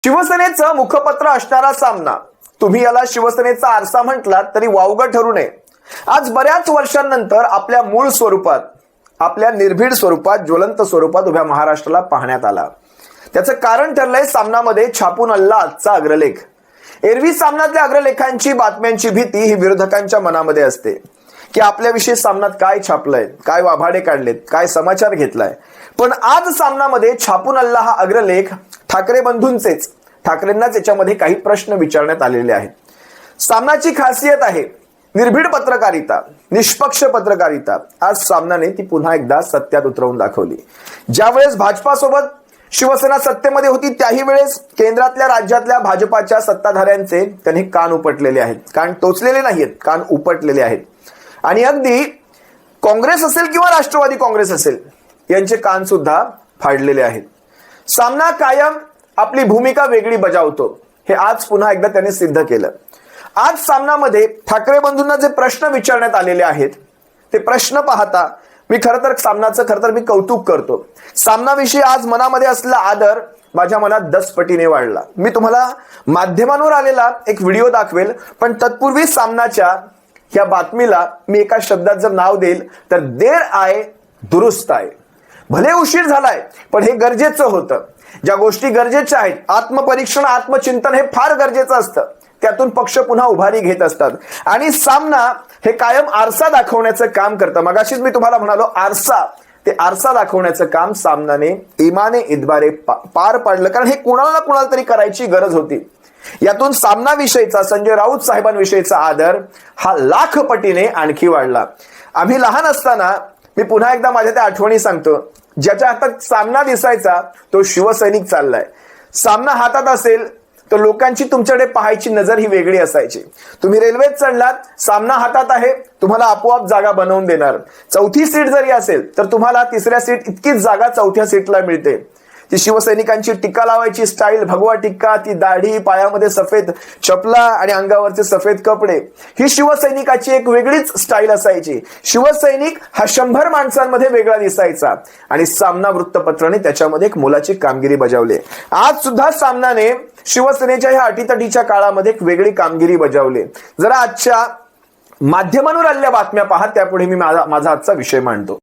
शिवसेनेचं मुखपत्र असणारा सामना, तुम्ही याला शिवसेनेचा आरसा म्हटलात तरी वावगं ठरू नये. आज बऱ्याच वर्षांनंतर आपल्या मूळ स्वरूपात, आपल्या निर्भीड स्वरूपात, ज्वलंत स्वरूपात उभ्या महाराष्ट्राला पाहण्यात आला. त्याचं कारण ठरलंय सामनामध्ये छापून आलेला आजचा अग्रलेख. एरवी सामन्यातल्या अग्रलेखांची, बातम्यांची भीती ही विरोधकांच्या मनामध्ये असते की आपल्याविषयी सामन्यात काय छापलंय, काय वाभाडे काढलेत, काय समाचार घेतलाय. पण आज सामनामध्ये छापून आलेला हा अग्रलेख ठाकरे बंधूंचेच. ठाकरेंनाच याच्यामध्ये काही प्रश्न विचारण्यात आलेले आहेत. सामनाची खासियत आहे निर्भीड पत्रकारिता, निष्पक्ष पत्रकारिता. आज सामनाने ती पुन्हा एकदा सत्यात उतरवून दाखवली. ज्यावेळेस भाजपासोबत शिवसेना सत्तेमध्ये होती त्याही वेळेस केंद्रातल्या, राज्यातल्या भाजपाच्या सत्ताधाऱ्यांचे त्यांनी कान उपटलेले आहेत. कान टोचलेले नाहीत, कान उपटलेले आहेत. आणि अगदी काँग्रेस असेल किंवा राष्ट्रवादी काँग्रेस असेल, यांचे कान सुद्धा फाडलेले आहेत. सामना कायम आपली भूमिका वेगळी बजावतो, हे आज पुन्हा एकदा त्यांनी सिद्ध केलं. आज सामनामध्ये ठाकरे बंधूंना जे प्रश्न विचारण्यात आलेले आहेत, ते प्रश्न पाहता मी खरं तर मी कौतुक करतो. सामनाविषयी आज मनामध्ये असलेला आदर माझ्या मनात 10 पटीने वाढला. मी तुम्हाला माध्यमांवर आलेला एक व्हिडिओ दाखवेल, पण तत्पूर्वी सामनाच्या या बातमीला मी एका शब्दात जर नाव देईल तर देर आए दुरुस्त आए. भले उशीर झालाय, पण हे गरजेचं होतं. ज्या गोष्टी गरजेच्या आहेत, आत्मपरीक्षण, आत्मचिंतन हे फार गरजेचं असतं. त्यातून पक्ष पुन्हा उभारी घेत असतात. आणि सामना हे कायम आरसा दाखवण्याचं काम करतं. मगाशीच मी तुम्हाला म्हणालो आरसा, ते आरसा दाखवण्याचं काम सामनाने इमाने इतबारे पार पाडलं. कारण हे कुणाला ना कुणाला तरी करायची गरज होती. यातून सामनाविषयीचा, संजय राऊत साहेबांविषयीचा आदर हा 1,00,000 पटीने आणखी वाढला. आम्ही लहान असताना, मी पुन्हा एकदा माझ्या त्या आठवणी सांगतो, ज्याच्या हातात सामना दिसायचा तो शिवसैनिक चाललाय. सामना हातात असेल तर लोकांची तुमच्याकडे पाहायची नजर ही वेगळी असायची. तुम्ही रेल्वेत चढलात, सामना हातात आहे, तुम्हाला आपोआप जागा बनवून देणार. 4थी सीट जरी असेल तर तुम्हाला 3ऱ्या सीट इतकीच जागा 4थ्या सीटला मिळते. ती शिवसैनिकांची टिक्का लावायची स्टाईल, भगवा टिक्का, ती दाढी, पायामध्ये सफेद चपला आणि अंगावरचे सफेद कपडे, ही शिवसैनिकाची एक वेगळीच स्टाईल असायची. शिवसैनिक हा 100 माणसांमध्ये वेगळा दिसायचा. आणि सामना वृत्तपत्राने त्याच्यामध्ये एक मोलाची कामगिरी बजावली. आज सुद्धा सामनाने शिवसेनेच्या ह्या अटीतटीच्या काळामध्ये एक वेगळी कामगिरी बजावली. जरा आजच्या माध्यमांवर आलेल्या बातम्या पहा, त्यापुढे मी माझा आजचा विषय मांडतो.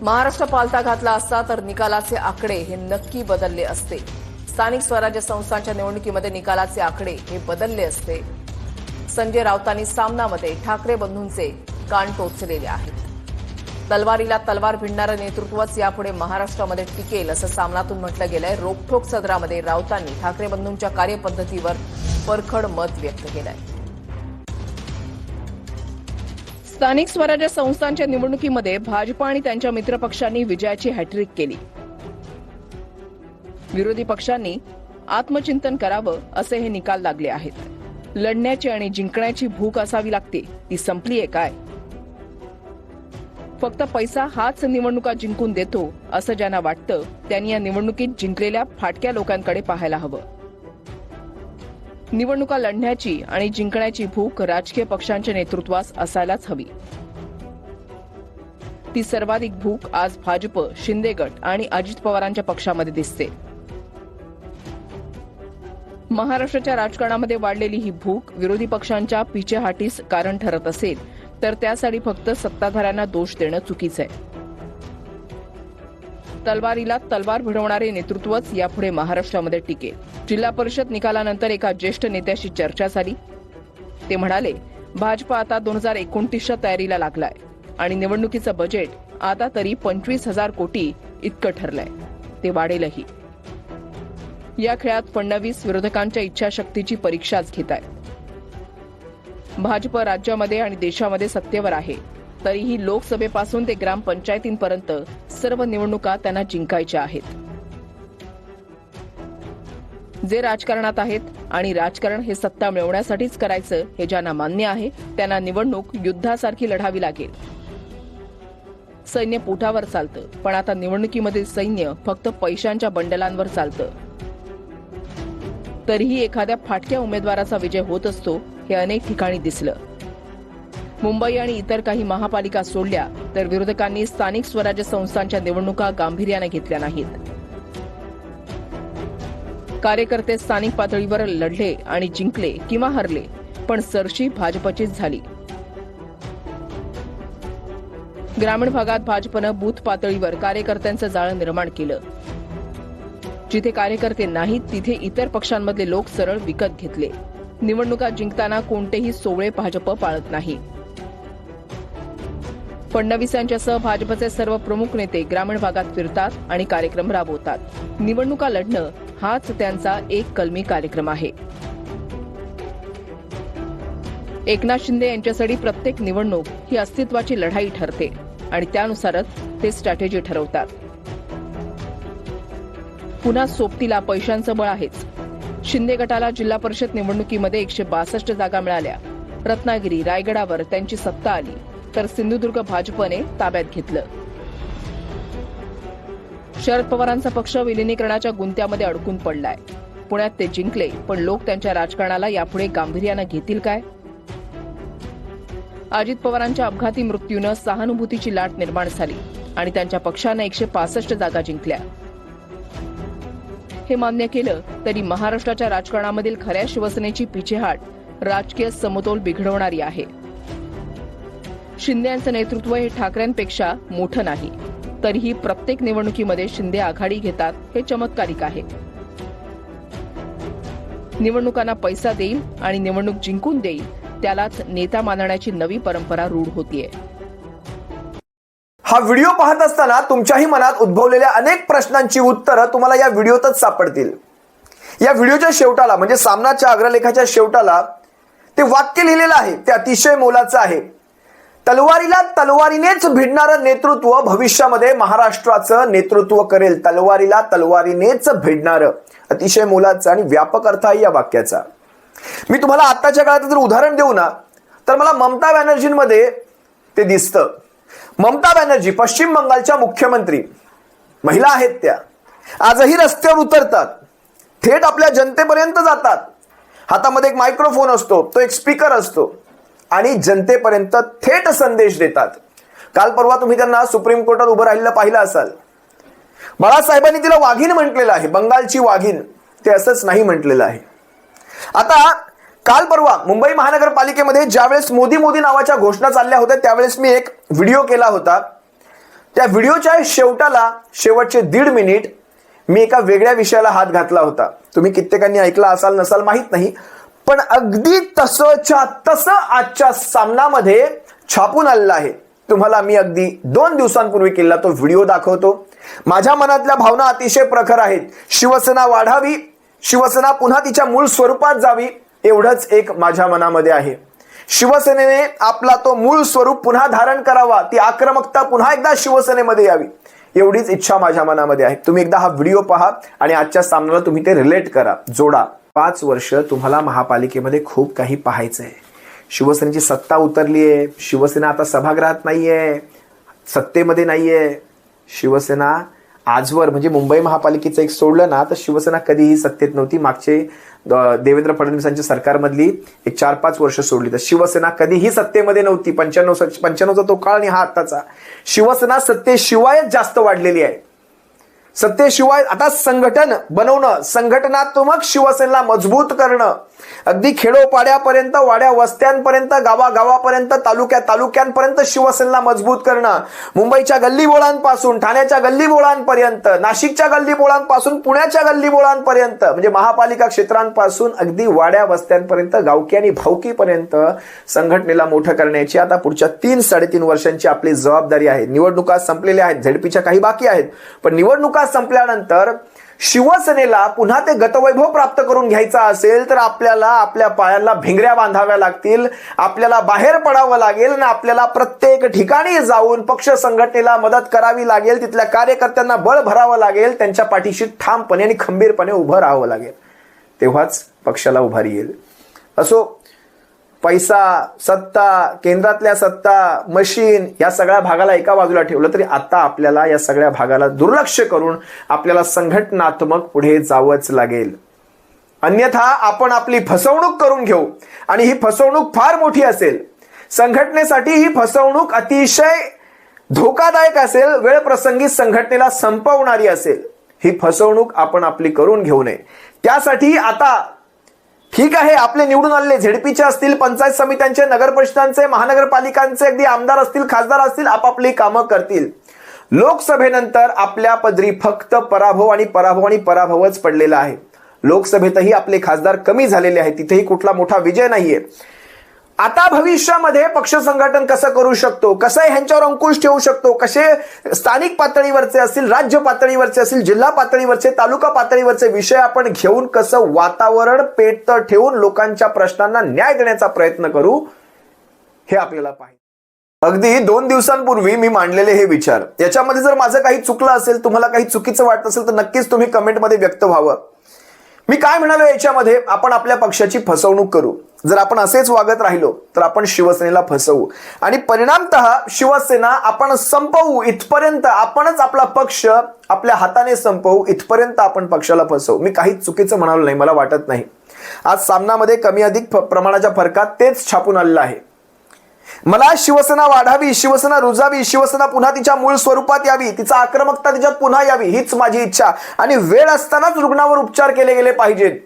महाराष्ट्र पालथा घातला असता तर निकालाचे आकडे हे नक्की बदलले असते. स्थानिक स्वराज्य संस्थांच्या निवडणुकीमध्ये निकालाचे आकडे हे बदलले असते. संजय राऊतांनी सामनामध्ये ठाकरे बंधूंचे कान टोचलेले आहेत. तलवारीला तलवार भिडणारं नेतृत्वच यापुढे महाराष्ट्रामध्ये टिकेल असं सामनातून म्हटलं गेलंय. रोखठोक सदरामध्ये राऊतांनी ठाकरे बंधूंच्या कार्यपद्धतीवर परखड मत व्यक्त केलंय. स्थानिक स्वराज्य संस्थांच्या निवडणुकीमध्ये भाजप आणि त्यांच्या मित्रपक्षांनी विजयाची हॅट्रिक केली. विरोधी पक्षांनी आत्मचिंतन करावं असे हे निकाल लागले आहेत. लढण्याची आणि जिंकण्याची भूक असावी लागते, ती संपलीये काय? फक्त पैसा हाच निवडणुका जिंकून देतो असं ज्यांना वाटतं त्यांनी या निवडणुकीत जिंकलेल्या फाटक्या लोकांकडे पाहायला हवं. निवडणुका लढण्याची आणि जिंकण्याची भूक राजकीय पक्षांच्या नेतृत्वास असायलाच हवी. ती सर्वाधिक भूक आज भाजप, शिंदे गट आणि अजित पवारांच्या पक्षामध्ये दिसते. महाराष्ट्राच्या राजकारणामध्ये वाढलेली ही भूक विरोधी पक्षांच्या पिछेहाटीस कारण ठरत असेल तर त्यासाठी फक्त सत्ताधाऱ्यांना दोष देणं चुकीचं आहे. तलवारीला तलवार भिडवणारे नेतृत्वच यापुढे महाराष्ट्रामध्ये टिकेल. जिल्हा परिषद निकालानंतर एका ज्येष्ठ नेत्याशी चर्चा झाली. ते म्हणाले, भाजप आता 2029च्या तयारीला लागलाय आणि निवडणुकीचं बजेट आता तरी 25,000 कोटी इतकं ठरलंय. ते वाढेलही. या खेळात फडणवीस विरोधकांच्या इच्छाशक्तीची परीक्षाच घेत आहेत. भाजप राज्यामध्ये आणि देशामध्ये सत्तेवर आहे, तरीही लोकसभेपासून ते ग्रामपंचायतींपर्यंत सर्व निवडणुका त्यांना जिंकायच्या आहेत. जे राजकारणात आहेत आणि राजकारण हे सत्ता मिळवण्यासाठीच करायचं हे ज्यांना मान्य आहे त्यांना निवडणूक युद्धासारखी लढावी लागेल. सैन्य पोटावर चालतं, पण आता निवडणुकीमधील सैन्य फक्त पैशांच्या बंडलांवर चालतं. तरीही एखाद्या फाटक्या उमेदवाराचा विजय होत असतो हे अनेक ठिकाणी दिसलं. मुंबई आणि इतर काही महापालिका सोडल्या तर विरोधकांनी स्थानिक स्वराज्य संस्थांच्या निवडणुका गांभीर्याने घेतल्या नाहीत. कार्यकर्ते स्थानिक पातळीवर लढले आणि जिंकले किंवा हरले, पण सरशी भाजपचीच झाली. ग्रामीण भागात भाजपनं बूथ पातळीवर कार्यकर्त्यांचं जाळं निर्माण केलं. जिथे कार्यकर्ते नाहीत तिथे इतर पक्षांमधले लोक सरळ विकत घेतले. निवडणुका जिंकताना कोणतेही सोवळे भाजप पाळत नाही. फडणवीस यांच्यासह भाजपचे सर्व प्रमुख नेते ग्रामीण भागात फिरतात आणि कार्यक्रम राबवतात. निवडणुका लढणं हाच त्यांचा एक कलमी कार्यक्रम आहे. एकनाथ शिंदे यांच्यासाठी प्रत्येक निवडणूक ही अस्तित्वाची लढाई ठरते आणि त्यानुसारच ते स्ट्रॅटेजी ठरवतात. पुन्हा सोबतीला पैशांचं बळ आहेच. शिंदे गटाला जिल्हा परिषद निवडणुकीमध्ये 162 जागा मिळाल्या. रत्नागिरी, रायगडावर त्यांची सत्ता आली, तर सिंधुदुर्ग भाजपने ताब्यात घेतलं. शरद पवारांचा पक्ष विलिनीकरणाच्या गुंत्यामध्ये अडकून पडलाय. पुण्यात ते जिंकले, पण लोक त्यांच्या राजकारणाला यापुढे गांभीर्यानं घेतील काय? अजित पवारांच्या अपघाती मृत्यूनं सहानुभूतीची लाट निर्माण झाली आणि त्यांच्या पक्षानं 165 जागा जिंकल्या. हे मान्य केलं तरी महाराष्ट्राच्या राजकारणामधील खऱ्या शिवसेनेची पिछेहाट राजकीय समतोल बिघडवणारी आहे. शिंदे यांचं नेतृत्व हे ठाकरेंपेक्षा मोठं नाही, तरीही प्रत्येक निवडणुकीमध्ये शिंदे आघाडी घेतात हे चमत्कारिक आहे. निवडणुकांना पैसा देईल आणि निवडणूक जिंकून देईल, त्यालाच नेता मानण्याची नवी परंपरा रूढ होतीये. हा व्हिडिओ पाहत असताना तुमच्याही मनात उद्भवलेल्या अनेक प्रश्नांची उत्तरं तुम्हाला या व्हिडिओतच सापडतील. या व्हिडिओच्या शेवटाला म्हणजे सामनाच्या अग्रलेखाच्या शेवटाला ते वाक्य लिहिलेलं आहे, ते अतिशय मोलाचं आहे. तलवारीला तलवारीनेच भिडणारं नेतृत्व भविष्यामध्ये महाराष्ट्राचं नेतृत्व करेल. तलवारीला तलवारीनेच भिडणारं, अतिशय मोलाचं आणि व्यापक अर्थ आहे या वाक्याचा. मी तुम्हाला आताच्या काळात जर उदाहरण देऊ ना, तर मला ममता बॅनर्जींमध्ये ते दिसतं. ममता बॅनर्जी पश्चिम बंगालच्या मुख्यमंत्री महिला आहेत. त्या आजही रस्त्यावर उतरतात, थेट आपल्या जनतेपर्यंत जातात. हातामध्ये एक मायक्रोफोन असतो, तो एक स्पीकर असतो आणि जनतेपर्यंत थेट संदेश देतात. काल परवा तुम्ही त्यांना सुप्रीम कोर्टात उभं राहिलेलं पाहिलं असाल. बाळासाहेबांनी तिला वाघीण म्हटलेलं आहे, बंगालची वाघीण. ते असंच नाही म्हटलेलं आहे. आता काल परवा मुंबई महानगरपालिकेमध्ये ज्यावेळेस मोदी मोदी नावाच्या घोषणा चालल्या होत्या, त्यावेळेस मी एक व्हिडिओ केला होता. त्या व्हिडिओच्या शेवटाला शेवटचे 1.5 मिनिट मी एका वेगळ्या विषयाला हात घातला होता. तुम्ही कित्येकांनी ऐकला असाल नसाल माहित नाही, पण अगदी तसंच्या तसं आजच्या सामनामध्ये छापून आलेलं आहे. तुम्हाला मी अगदी 2 दिवसांपूर्वी केलेला तो व्हिडिओ दाखवतो. माझ्या मनातल्या भावना अतिशय प्रखर आहेत. शिवसेना वाढावी, शिवसेना पुन्हा तिच्या मूळ स्वरूपात जावी, एवढंच एक माझ्या मनामध्ये आहे. शिवसेनेने आपला तो मूळ स्वरूप पुन्हा धारण करावा, ती आक्रमकता पुन्हा एकदा शिवसेनेमध्ये यावी, एवढीच इच्छा माझ्या मनामध्ये आहे. तुम्ही एकदा हा व्हिडिओ पहा आणि आजच्या सामन्याला तुम्ही ते रिलेट करा, जोडा. 5 वर्ष तुम्हाला महापालिकेमध्ये खूप काही पाहायचं आहे. शिवसेनेची सत्ता उतरली आहे. शिवसेना आता सभागृहात नाहीये, सत्तेमध्ये नाहीये. शिवसेना आजवर म्हणजे मुंबई महापालिकेचं एक सोडलं ना, तर शिवसेना कधीही सत्तेत नव्हती. मागचे देवेंद्र फडणवीसांच्या सरकारमधली एक 4-5 वर्ष सोडली तर शिवसेना कधीही सत्तेमध्ये नव्हती. 95चा तो काळ आणि हा आत्ताचा. शिवसेना सत्तेशिवायच जास्त वाढलेली आहे. सत्तेशिवाय आता संघटन बनवणं, संघटनात्मक शिवसेनेला मजबूत करणं, अगदी खेडोपाड्यापर्यंत, वाड्या वस्त्यांपर्यंत, गावागावापर्यंत, तालुक्यांपर्यंत शिवसेनेला मजबूत करणं. मुंबईच्या गल्लीबोळांपासून ठाण्याच्या गल्लीबोळांपर्यंत, नाशिकच्या गल्लीबोळांपासून पुण्याच्या गल्लीबोळांपर्यंत, म्हणजे महापालिका क्षेत्रांपासून अगदी वाड्या वस्त्यांपर्यंत, गावकी आणि भावकीपर्यंत संघटनेला मोठं करण्याची आता पुढच्या 3-3.5 वर्षांची आपली जबाबदारी आहे. निवडणुका संपलेल्या आहेत, झेडपीच्या काही बाकी आहेत, पण निवडणुका संपल्यानंतर शिवसेनेला पुन्हा ते गतवैभव प्राप्त करून घ्यायचा असेल तर आपल्याला आपल्या पायांना भिंगऱ्या बांधाव्या लागतील. आपल्याला बाहेर पडावं लागेल आणि आपल्याला प्रत्येक ठिकाणी जाऊन पक्ष संघटनेला मदत करावी लागेल. तिथल्या कार्यकर्त्यांना बळ भरावं लागेल. त्यांच्या पाठीशी ठामपणे आणि खंबीरपणे उभं राहावं लागेल. तेव्हाच पक्षाला उभारी येईल. असो, पैसा, सत्ता, केंद्रातल्या सत्ता, मशीन, या सगळ्या भागाला एका बाजूला ठेवलं तरी आता आपल्याला या सगळ्या भागाला दुर्लक्ष करून आपल्याला संघटनात्मक पुढे जावंच लागेल. अन्यथा आपण आपली फसवणूक करून घेऊ आणि ही फसवणूक फार मोठी असेल. संघटनेसाठी ही फसवणूक अतिशय धोकादायक असेल, वेळ प्रसंगी संघटनेला संपवणारी असेल. ही फसवणूक आपण आपली करून घेऊ नये. त्यासाठी आता ठीक आहे, आपले निवडून आलेले झेडपीचे असतील, पंचायत समित्यांचे, नगर परिषदांचे, महानगरपालिकांचे अगदी आमदार असतील, खासदार असतील, आपापली कामं करतील. लोकसभेनंतर आपल्या पदरी फक्त पराभव आणि पराभव आणि पराभवच पडलेला आहे. लोकसभेतही आपले खासदार कमी झालेले आहेत, तिथेही कुठला मोठा विजय नाहीये. आता भविष्यामध्ये पक्ष संघटन कसं करू शकतो, कसं ह्यांच्यावर अंकुश ठेवू शकतो, कसे स्थानिक पातळीवरचे असतील, राज्य पातळीवरचे असतील, जिल्हा पातळीवरचे, तालुका पातळीवरचे विषय आपण घेऊन कसं वातावरण पेट ठेवून लोकांच्या प्रश्नांना न्याय देण्याचा प्रयत्न करू, हे आपल्याला पाहिजे. अगदी 2 दिवसांपूर्वी मी मांडलेले हे विचार, याच्यामध्ये जर माझं काही चुकलं असेल, तुम्हाला काही चुकीचं वाटत असेल तर नक्कीच तुम्ही कमेंटमध्ये व्यक्त व्हावं. मी काय म्हणालो याच्यामध्ये, आपण आपल्या पक्षाची फसवणूक करू. जर आपण असेच वागत राहिलो तर आपण शिवसेनेला फसवू आणि परिणामतः शिवसेना आपण संपवू इथपर्यंत, आपणच आपला पक्ष आपल्या हाताने संपवू इथपर्यंत आपण पक्षाला फसवू. मी काहीच चुकीचं म्हणालो नाही, मला वाटत नाही. आज सामनामध्ये कमी अधिक प्रमाणाच्या फरकात तेच छापून आलेलं आहे. मला शिवसेना वाढावी, शिवसेना रुजावी, शिवसेना पुन्हा तिच्या मूळ स्वरूपात यावी, तिचा आक्रमकता तिच्यात पुन्हा यावी, हीच माझी इच्छा. आणि वेळ असतानाच रुग्णावर उपचार केले गेले पाहिजेत.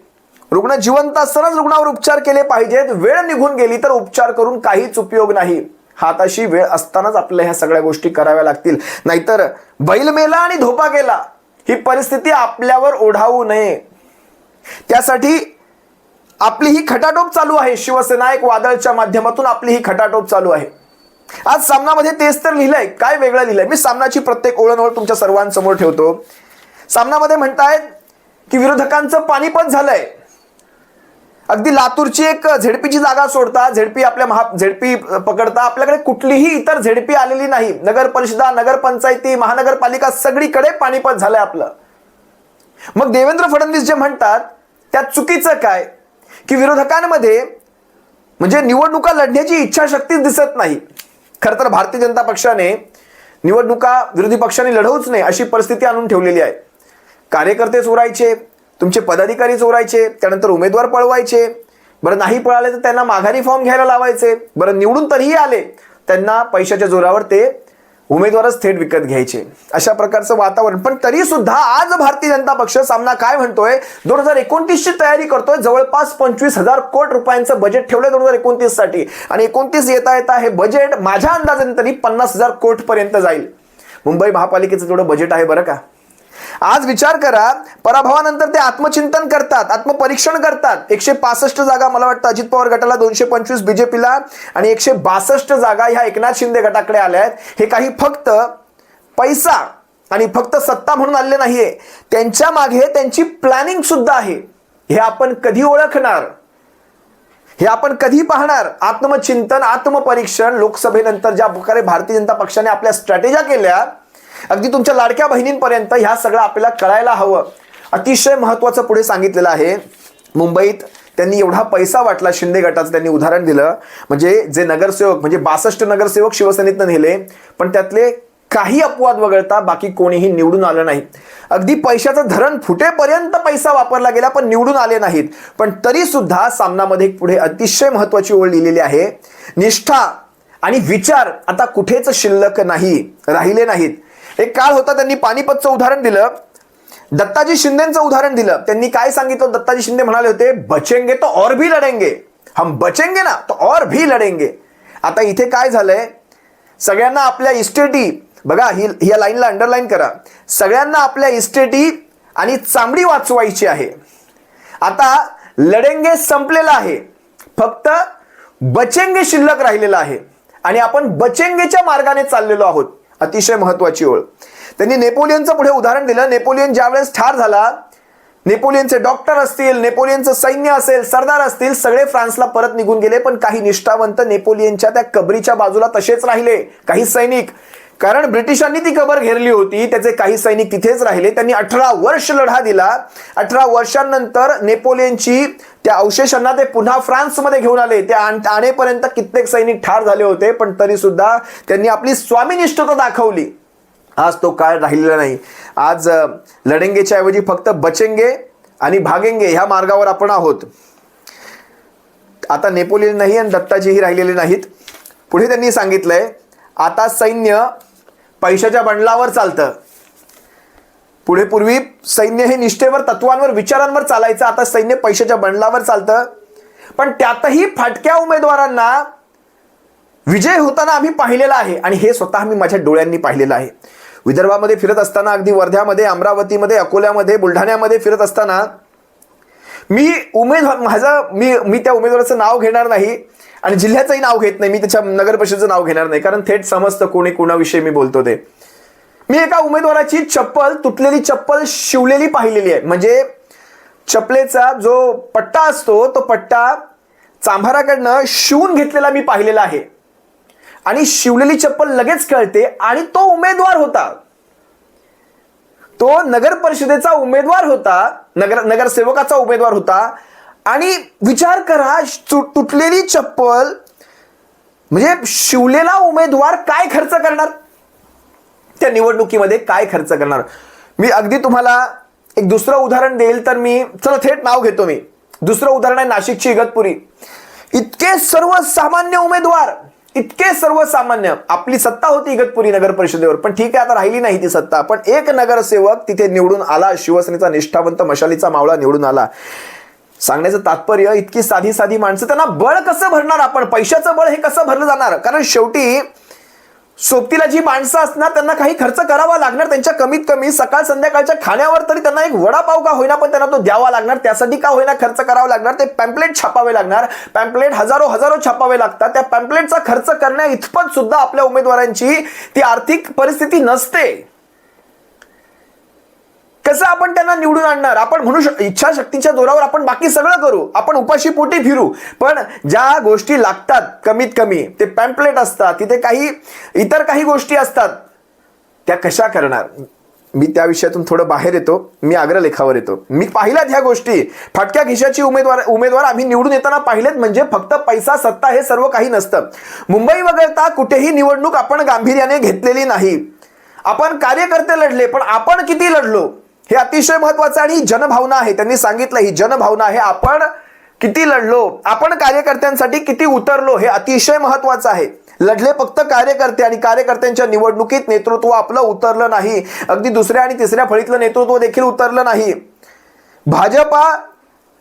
रुग्ण जिवंत असतानाच रुग्णावर उपचार केले पाहिजेत. वेळ निघून गेली तर उपचार करून काहीच उपयोग नाही. हाताशी वेळ असतानाच आपल्या ह्या सगळ्या गोष्टी कराव्या लागतील, नाहीतर बैल मेला आणि धोपा गेला ही परिस्थिती आपल्यावर ओढावू नये. त्यासाठी आपली ही खटाटोप चालू आहे. शिवसेना एक वादळच्या माध्यमातून आपली ही खटाटोप चालू आहे. आज सामनामध्ये तेच तर लिहिलंय, काय वेगळं लिहिलंय. मी सामनाची प्रत्येक ओळण तुमच्या सर्वांसमोर ठेवतो. सामनामध्ये म्हणतायत की विरोधकांचं पानिपत झालंय. अगदी लातूरची एक झेडपीची जागा सोडता, झेडपी पकडता आपल्याकडे कुठलीही इतर झेडपी आलेली नाही. नगर परिषदा, नगरपंचायती, महानगरपालिका सगळीकडे पानिपत झालंय आपलं. मग देवेंद्र फडणवीस जे म्हणतात त्यात चुकीचं काय की विरोधकांमध्ये म्हणजे निवडणुका लढण्याची इच्छाशक्तीच दिसत नाही. खरं तर भारतीय जनता पक्षाने निवडणुका विरोधी पक्षाने लढवूच नये अशी परिस्थिती आणून ठेवलेली आहे. कार्यकर्ते चोरायचे, तुमचे पदाधिकारी चोरायचे, त्यानंतर उमेदवार पळवायचे. बरं नाही पळाले तर त्यांना माघारी फॉर्म घ्यायला लावायचे. बरं निवडून तरीही आले त्यांना पैशाच्या जोरावर ते उमेदवारच थेट विकत घ्यायचे. अशा प्रकारचं वातावरण. पण तरी सुद्धा आज भारतीय जनता पक्ष सामना काय म्हणतोय, 2029 ची तयारी करतोय. जवळपास 25,000 कोटी रुपयांचं बजेट ठेवलंय 2029 साठी आणि 29 येता येता हे बजेट माझ्या अंदाजाने तरी 50,000 कोटी पर्यंत जाईल. मुंबई महापालिकेचं तेवढं बजेट आहे बरं का. आज विचार करा, पराभवानंतर ते आत्मचिंतन करतात, आत्मपरीक्षण करतात. 165 जागा मला वाटतं अजित पवार गटाला, 225 बीजेपीला आणि 162 जागा ह्या एकनाथ शिंदे गटाकडे आल्या आहेत. हे काही फक्त पैसा आणि फक्त सत्ता म्हणून आले नाहीये, त्यांच्या मागे त्यांची प्लॅनिंग सुद्धा आहे. हे आपण कधी ओळखणार, हे आपण कधी पाहणार? आत्मचिंतन, आत्मपरीक्षण. लोकसभेनंतर ज्या प्रकारे भारतीय जनता पक्षाने आपल्या स्ट्रॅटेज्या केल्या, अगदी तुमच्या लाडक्या बहिणींपर्यंत ह्या सगळं आपल्याला कळायला हवं. अतिशय महत्वाचं पुढे सांगितलेलं आहे. मुंबईत त्यांनी एवढा पैसा वाटला, शिंदे गटाचं त्यांनी उदाहरण दिलं. म्हणजे जे नगरसेवक, म्हणजे 62 नगरसेवक शिवसेनेतनं नेले, पण त्यातले काही अपवाद वगळता बाकी कोणीही निवडून आलं नाही. अगदी पैशाचं धरण फुटेपर्यंत पैसा वापरला गेला पण निवडून आले नाहीत. पण तरी सुद्धा सामनामध्ये पुढे अतिशय महत्वाची ओळ लिहिलेली आहे. निष्ठा आणि विचार आता कुठेच शिल्लक राहिले नाहीत. एक काळ होता, त्यांनी पानिपतचं उदाहरण दिलं, दत्ताजी शिंदेचं उदाहरण दिलं. त्यांनी काय सांगितलं, दत्ताजी शिंदे म्हणाले होते, बचेंगे तो और भी लढेंगे, हम बचेंगे ना तो और भी लढेंगे. आता इथे काय झालंय, सगळ्यांना आपल्या इस्टेटी, बघा ही या लाईनला अंडरलाईन करा, सगळ्यांना आपल्या इस्टेटी आणि चांबडी वाचवायची आहे. आता लढेंगे संपलेलं आहे, फक्त बचेंगे शिल्लक राहिलेलं आहे आणि आपण बचेंगेच्या मार्गाने चाललेलो आहोत. अतिशय महत्वाची ओळ. त्यांनी नेपोलियनचं पुढे उदाहरण दिलं. नेपोलियन ज्यावेळेस ठार झाला, नेपोलियनचे डॉक्टर असतील, नेपोलियनचं सैन्य असेल, सरदार असतील, सगळे फ्रान्सला परत निघून गेले. पण काही निष्ठावंत नेपोलियनच्या त्या कबरीच्या बाजूला तसेच राहिले, काही सैनिक. कारण ब्रिटिशांनी ती कबर घेरली होती, त्याचे काही सैनिक तिथेच राहिले. त्यांनी 18 वर्ष लढा दिला. 18 वर्षांनंतर नेपोलियनची त्या अवशेषांना ते पुन्हा फ्रान्समध्ये घेऊन आले. ते आणेपर्यंत कित्येक सैनिक ठार झाले होते, पण तरी सुद्धा त्यांनी आपली स्वामीनिष्ठता दाखवली. आज तो काळ राहिलेला नाही. आज लढेंगेच्या ऐवजी फक्त बचेंगे आणि भागेंगे ह्या मार्गावर आपण आहोत. आता नेपोलियन नाही आणि दत्ताजीही राहिलेले नाहीत. पुढे त्यांनी सांगितलंय, आता सैन्य पैशाच्या बंडलावर चालतं. पूर्वी सैन्य हे निष्ठेवर, तत्वांवर, विचारांवर चालायचं. आता सैन्य पैशाच्या बंडलावर चालतं. पण त्यातही फाटक्या उमेदवारांना विजय होताना आम्ही पाहिलेला आहे आणि हे स्वतः मी माझ्या डोळ्यांनी पाहिलेलं आहे. विदर्भामध्ये फिरत असताना, अगदी वर्ध्यामध्ये, अमरावतीमध्ये, अकोल्यामध्ये, बुलढाण्यामध्ये फिरत असताना मी त्या उमेदवाराचं नाव घेणार नाही आणि जिल्ह्याचंही नाव घेत नाही. मी त्याच्या नगर परिषदेचं नाव घेणार नाही, कारण थेट समजतं कोणी कोणाविषयी मी बोलतो ते. मी एका उमेदवाराची चप्पल, तुटलेली चप्पल शिवलेली पाहिलेली आहे. म्हणजे चपलेचा जो पट्टा असतो तो पट्टा चांभाराकडनं शिवून घेतलेला मी पाहिलेला आहे आणि शिवलेली चप्पल लगेच कळते. आणि तो उमेदवार होता, तो नगर परिषदेचा उमेदवार होता, नगरसेवकाचा उमेदवार होता. आणि विचार करा, तुटलेली चप्पल म्हणजे शिवलेला उमेदवार काय खर्च करणार त्या निवडणुकीमध्ये, काय खर्च करणार. मी अगदी तुम्हाला एक दुसरं उदाहरण देईल. तर मी चला थेट नाव घेतो. मी दुसरं उदाहरण आहे नाशिकची इगतपुरी. इतके सर्वसामान्य उमेदवार, इतके सर्वसामान्य. आपली सत्ता होती इगतपुरी नगर परिषदेवर, पण ठीक आहे, आता राहिली नाही ती सत्ता. पण एक नगरसेवक तिथे निवडून आला, शिवसेनेचा निष्ठावंत मशालीचा मावळा निवडून आला. सांगण्याचं तात्पर्य, इतकी साधी साधी माणसं, त्यांना बळ कसं भरणार आपण, पैशाचं बळ हे कसं भरलं जाणार. कारण शेवटी सोबतीला जी माणसं असणार त्यांना काही खर्च करावा लागणार. त्यांच्या कमीत कमी सकाळ संध्याकाळच्या खाण्यावर तरी त्यांना एक वडापाव का होईना पण त्यांना तो द्यावा लागणार. त्यासाठी का होईना खर्च करावा लागणार. ते पॅम्पलेट छापावे लागणार. पॅम्पलेट हजारो छापावे लागतात. त्या पॅम्पलेटचा खर्च करण्या इतपत सुद्धा आपल्या उमेदवारांची ती आर्थिक परिस्थिती नसते. कसं आपण त्यांना निवडून आणणार. आपण म्हणू इच्छाशक्तीच्या जोरावर आपण बाकी सगळं करू, आपण उपाशी पोटी फिरू, पण ज्या गोष्टी लागतात कमीत कमी ते पॅम्पलेट असतात, तिथे काही इतर काही गोष्टी असतात, त्या कशा करणार. मी त्या विषयातून थोडं बाहेर येतो. मी अग्रलेखावर येतो. मी पाहिल्यात ह्या गोष्टी. फाटक्या खिशाची उमेदवार आम्ही निवडून येताना पाहिलेत. म्हणजे फक्त पैसा, सत्ता हे सर्व काही नसतं. मुंबई वगळता कुठेही निवडणूक आपण गांभीर्याने घेतलेली नाही. आपण कार्यकर्ते लढले, पण आपण किती लढलो हे अतिशय महत्वाचं. आणि जनभावना आहे, त्यांनी सांगितलं ही जनभावना आहे. आपण किती लढलो, आपण कार्यकर्त्यांसाठी किती उतरलो हे अतिशय महत्वाचं आहे. लढले फक्त कार्यकर्ते आणि कार्यकर्त्यांच्या निवडणुकीत नेतृत्व आपलं उतरलं नाही. अगदी दुसऱ्या आणि तिसऱ्या फळीतलं नेतृत्व देखील उतरलं नाही. भाजपा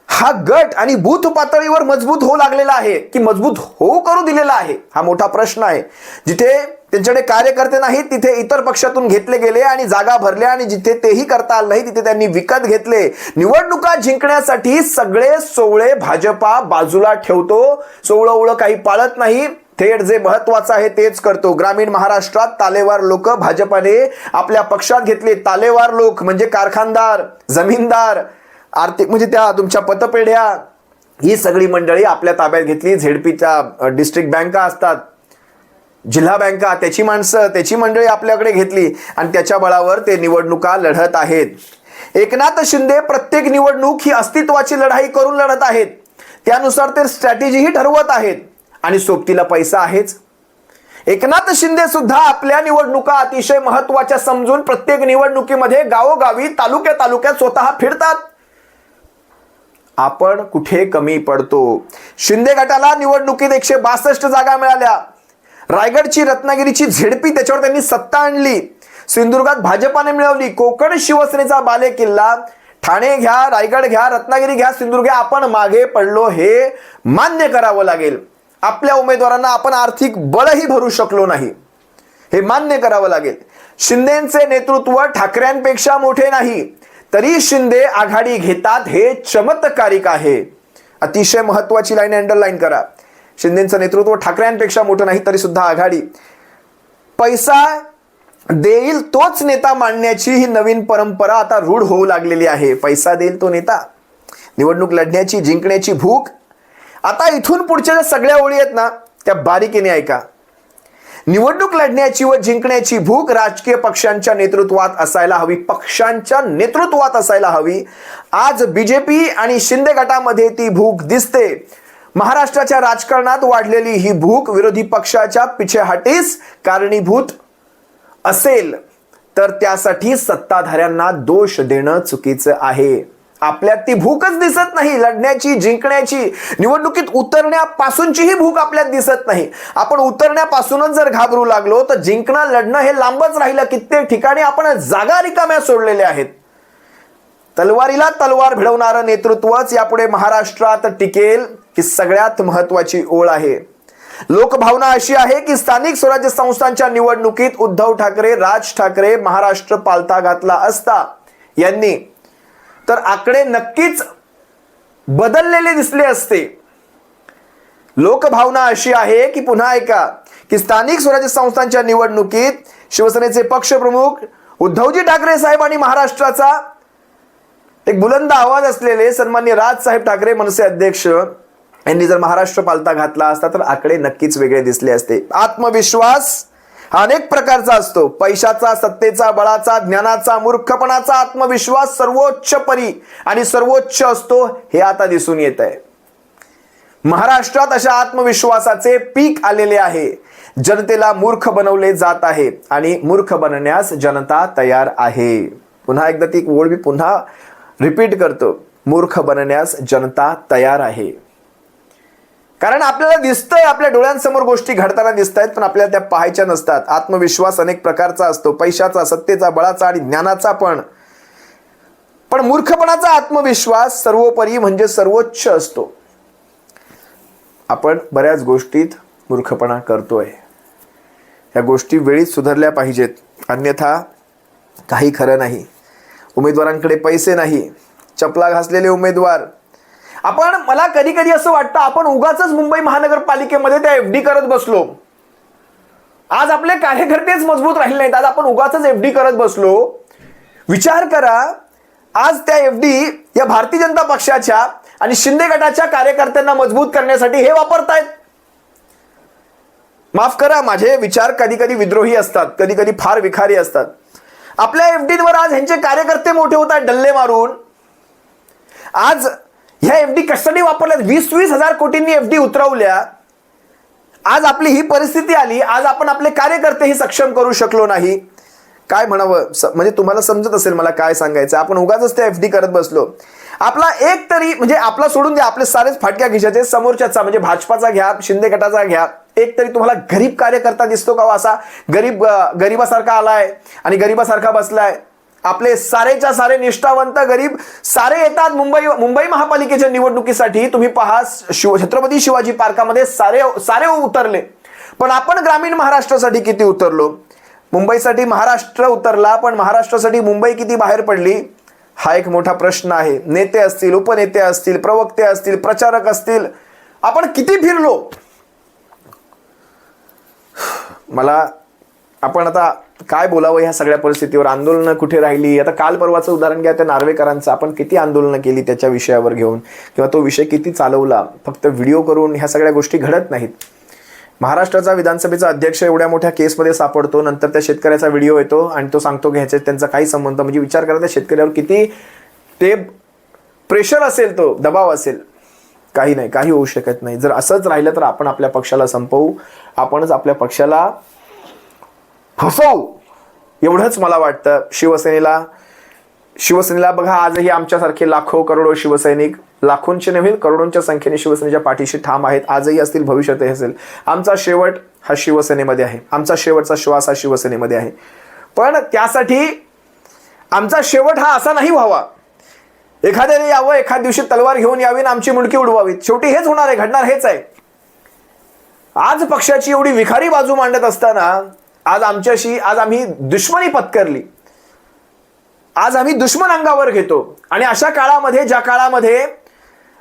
हा गट आणि बूथ पातळीवर मजबूत होऊ लागलेला आहे की मजबूत होऊ करू दिलेला आहे, हा मोठा प्रश्न आहे. जिथे त्यांच्याकडे कार्यकर्ते नाहीत तिथे इतर पक्षातून घेतले गेले आणि जागा भरल्या, आणि जिथे तेही करता आलं नाही तिथे त्यांनी विकत घेतले. निवडणुका जिंकण्यासाठी सगळे सोवळे भाजपा बाजूला ठेवतो. सोवळं काही पाळत नाही. थेट जे महत्वाचं आहे तेच करतो. ग्रामीण महाराष्ट्रात तालेवार लोक भाजपाने आपल्या पक्षात घेतले. तालेवार लोक म्हणजे कारखानदार, जमीनदार, आर्थिक म्हणजे त्या तुमच्या पतपेढ्या, ही सगळी मंडळी आपल्या ताब्यात घेतली. झेडपीच्या डिस्ट्रिक्ट बँका असतात, जिल्हा बँका, त्याची माणसं, त्याची मंडळी आपल्याकडे घेतली आणि त्याच्या बळावर ते निवडणुका लढत आहेत. एकनाथ शिंदे प्रत्येक निवडणूक ही अस्तित्वाची लढाई करून लढत आहेत. त्यानुसार ते स्ट्रॅटेजीही ठरवत आहेत आणि सोबतीला पैसा आहेच. एकनाथ शिंदे सुद्धा आपल्या निवडणुका अतिशय महत्वाच्या समजून प्रत्येक निवडणुकीमध्ये गावोगावी, तालुक्यात स्वतः फिरतात. आपण कुठे कमी पडतो. शिंदे गटाला निवडणुकीत 162 जागा मिळाल्या. रायगडची, रत्नागिरीची झेडपी त्याच्यावर त्यांनी सत्ता आणली. सिंधुदुर्गात भाजपाने मिळवली. कोकण शिवसेनेचा बालेकिल्ला. ठाणे घ्या, रायगड घ्या, रत्नागिरी घ्या, सिंधुदुर्ग घ्या, आपण मागे पडलो हे मान्य करावं लागेल. आपल्या उमेदवारांना आपण आर्थिक बळही भरू शकलो नाही हे मान्य करावं लागेल. शिंदेचे नेतृत्व ठाकरेंपेक्षा मोठे नाही तरी शिंदे आघाडी घेतात हे चमत्कारिक आहे. अतिशय महत्वाची लाईन अंडरलाईन करा. शिंदेचं नेतृत्व ठाकरेंपेक्षा मोठं नाही तरी सुद्धा आघाडी. पैसा देईल तोच नेता मांडण्याची ही नवीन परंपरा आता रूढ होऊ लागलेली आहे. पैसा देईल तो नेता. निवडणूक लढण्याची, जिंकण्याची भूक. आता इथून पुढच्या ज्या सगळ्या ओळी आहेत ना त्या बारीकीने ऐका. निवडणूक लढण्याची व जिंकण्याची भूक राजकीय पक्षांच्या नेतृत्वात असायला हवी, पक्षांच्या नेतृत्वात असायला हवी. आज बीजेपी आणि शिंदे गटामध्ये ती भूक दिसते. महाराष्ट्राच्या राजकारणात वाढलेली ही भूक विरोधी पक्षाच्या पिछेहाटीस कारणीभूत असेल तर त्यासाठी सत्ताधाऱ्यांना दोष देणं चुकीचं आहे. आपल्यात ती भूकच दिसत नाही, लढण्याची, जिंकण्याची, निवडणुकीत उतरण्यापासूनची ही भूक आपल्यात दिसत नाही. आपण उतरण्यापासूनच जर घाबरू लागलो तर जिंकणं, लढणं हे लांबच राहिलं. कित्येक ठिकाणी आपण जागा रिकाम्या सोडलेल्या आहेत. तलवारीला तलवार भिडवणारं नेतृत्वच यापुढे महाराष्ट्रात टिकेल ही सगळ्यात महत्वाची ओळ आहे. लोकभावना अशी आहे की स्थानिक स्वराज्य संस्थांच्या निवडणुकीत उद्धव ठाकरे, राज ठाकरे महाराष्ट्र पालथा घातला असता यांनी तर आकडे नक्कीच बदललेले दिसले असते. लोकभावना अशी आहे की पुन्हा ऐका की स्थानिक स्वराज्य संस्थांच्या निवडणुकीत शिवसेनेचे पक्षप्रमुख उद्धवजी ठाकरे साहेब आणि महाराष्ट्राचा एक बुलंद आवाज असलेले सन्माननीय राजसाहेब ठाकरे मनसे अध्यक्ष यांनी जर महाराष्ट्र पालथा घातला असता तर आकडे नक्कीच वेगळे दिसले असते. आत्मविश्वास हा अनेक प्रकारचा असतो. पैशाचा, सत्तेचा, बळाचा, ज्ञानाचा, मूर्खपणाचा आत्मविश्वास सर्वोच्च परी आणि सर्वोच्च असतो हे आता दिसून येत आहे. महाराष्ट्रात अशा आत्मविश्वासाचे पीक आलेले आहे. जनतेला मूर्ख बनवले जात आहे आणि मूर्ख बनण्यास जनता तयार आहे. पुन्हा एकदा ती ओळ मी पुन्हा रिपीट करतो, मूर्ख बनण्यास जनता तयार आहे. कारण आपल्याला दिसतंय, आपल्या डोळ्यांसमोर गोष्टी घडताना दिसत आहेत, पण आपल्याला त्या पाहायच्या नसतात. आत्मविश्वास अनेक प्रकारचा असतो, पैशाचा, सत्तेचा, बळाचा आणि ज्ञानाचा पण मूर्खपणाचा आत्मविश्वास सर्वोपरी म्हणजे सर्वोच्च असतो. आपण बऱ्याच गोष्टीत मूर्खपणा करतोय. या गोष्टी वेळीच सुधारल्या पाहिजेत, अन्यथा काही खरं नाही. उमेदवारांकडे पैसे नाही, चपला घासलेले उमेदवार. मला कधी कधी असं वाटतं आपण उगाच मुंबई महानगरपालिकेमध्ये त्या एफडी करत बसलो. आज आपले कार्यकर्तेच मजबूत राहिले नाहीत, आज आपण उगाच एफडी करत बसलो. विचार करा, आज त्या एफडी या भारतीय जनता पक्षाच्या आणि शिंदे गटाच्या कार्यकर्त्यांना मजबूत करण्यासाठी हे वापरतायत. माफ करा, माझे विचार कधी कधी विद्रोही असतात, कधी कधी फार विखारी असतात. आपल्या एफडीवर आज ह्यांचे कार्यकर्ते मोठे होत आहेत डल्ले मारून. आज ह्या एफडी कशासाठी वापरल्यात? 20-20 हजार कोटींनी एफडी उतरवल्या. आज आपली ही परिस्थिती आली. आज आपण आपले कार्यकर्तेही सक्षम करू शकलो नाही. काय म्हणावं, म्हणजे तुम्हाला समजत असेल मला काय सांगायचं. आपण उगाच त्या एफडी करत बसलो. आपला एक तरी म्हणजे आपला सोडून द्या, आपले सारेच फाटक्या खिशाचे, समोरच्याचा म्हणजे भाजपाचा घ्या, शिंदे गटाचा घ्या, एक तरी तुम्हाला गरीब कार्यकर्ता दिसतो का? असा गरीबासारखा आलाय आणि गरीबासारखा बसलाय. आपले सारेच्या सारे निष्ठावंत गरीब सारे येतात मुंबई महापालिकेच्या निवडणुकीसाठी. तुम्ही पहा, छत्रपती शिवाजी पार्कामध्ये सारे उतरले. पण आपण ग्रामीण महाराष्ट्रासाठी किती उतरलो? मुंबईसाठी महाराष्ट्र उतरला, पण महाराष्ट्रासाठी मुंबई किती बाहेर पडली? हा एक मोठा प्रश्न आहे. नेते असतील, उपनेते असतील, प्रवक्ते असतील, प्रचारक असतील, आपण किती फिरलो? आपण आता काय बोलावं ह्या सगळ्या परिस्थितीवर? आंदोलनं कुठे राहिली? आता काल परवाचं उदाहरण घ्या, त्या नार्वेकरांचं. आपण किती आंदोलनं केली त्याच्या विषयावर घेऊन, किंवा तो विषय किती चालवला. फक्त व्हिडिओ करून ह्या सगळ्या गोष्टी घडत नाहीत. महाराष्ट्राचा विधानसभेचा अध्यक्ष एवढ्या मोठ्या केसमध्ये सापडतो, नंतर त्या शेतकऱ्याचा व्हिडिओ येतो आणि तो सांगतो की ह्याच्यात त्यांचा काही संबंध. म्हणजे विचार करा, त्या शेतकऱ्यावर किती ते प्रेशर असेल, तो दबाव असेल. काही नाही, काही होऊ शकत नाही. जर असंच राहिलं तर आपण आपल्या पक्षाला संपवू, आपणच आपल्या पक्षाला फसवू, एवढंच मला वाटतं. शिवसेनेला बघा, आजही आमच्यासारखे लाखो करोडो शिवसैनिक, लाखोंचे नव्हे करोडोंच्या संख्येने शिवसेनेच्या पाठीशी ठाम आहेत. आजही असतील, भविष्यातही असेल. आमचा शेवट हा शिवसेनेमध्ये आहे, आमचा शेवटचा श्वास हा शिवसेनेमध्ये आहे. पण त्यासाठी आमचा शेवट हा असा नाही व्हावा, एखाद्याने यावं, एखाद दिवशी तलवार घेऊन यावी आणि आमची मुंडकी उडवावी. शेवटी हेच होणार आहे, घडणार हेच आहे. आज पक्षाची एवढी विखारी बाजू मांडत असताना आज आम्ही दुश्मनी पत्करली, आज आम्ही दुश्मन अंगावर घेतो. आणि अशा काळामध्ये, ज्या काळामध्ये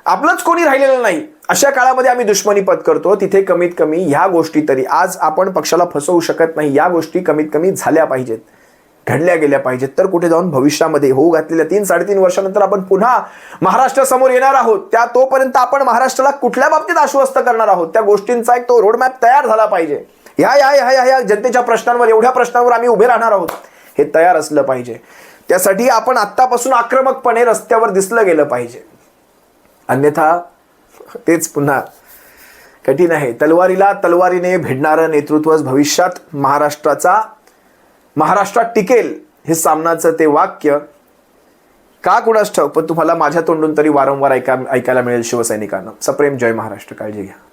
आपलंच कोणी राहिलेलं नाही, अशा काळामध्ये आम्ही दुश्मनी पत्करतो. तिथे कमीत कमी ह्या गोष्टी तरी, आज आपण पक्षाला फसवू शकत नाही, या गोष्टी कमीत कमी झाल्या पाहिजेत, घडल्या गेल्या पाहिजेत. तर कुठे जाऊन भविष्यामध्ये होऊ घातलेल्या 3-3.5 वर्षानंतर आपण पुन्हा महाराष्ट्रासमोर येणार आहोत. तोपर्यंत आपण महाराष्ट्राला कुठल्या बाबतीत आश्वस्त करणार आहोत, त्या गोष्टींचा एक तो रोडमॅप तयार झाला पाहिजे. ह्या जनतेच्या प्रश्नांवर, एवढ्या प्रश्नांवर आम्ही उभे राहणार आहोत, हे तयार असलं पाहिजे. त्यासाठी आपण आत्तापासून आक्रमकपणे रस्त्यावर दिसलं गेलं पाहिजे. अन्यथा तेच पुन्हा कठीण आहे. तलवारीला तलवारीने भिडणारं नेतृत्वच भविष्यात महाराष्ट्रात टिकेल, हे सामनाचं ते वाक्य का कुणास ठाऊक, पण तुम्हाला माझ्या तोंडून तरी वारंवार ऐकायला मिळेल शिवसैनिकांना. सप्रेम जय महाराष्ट्र. काळजी घ्या.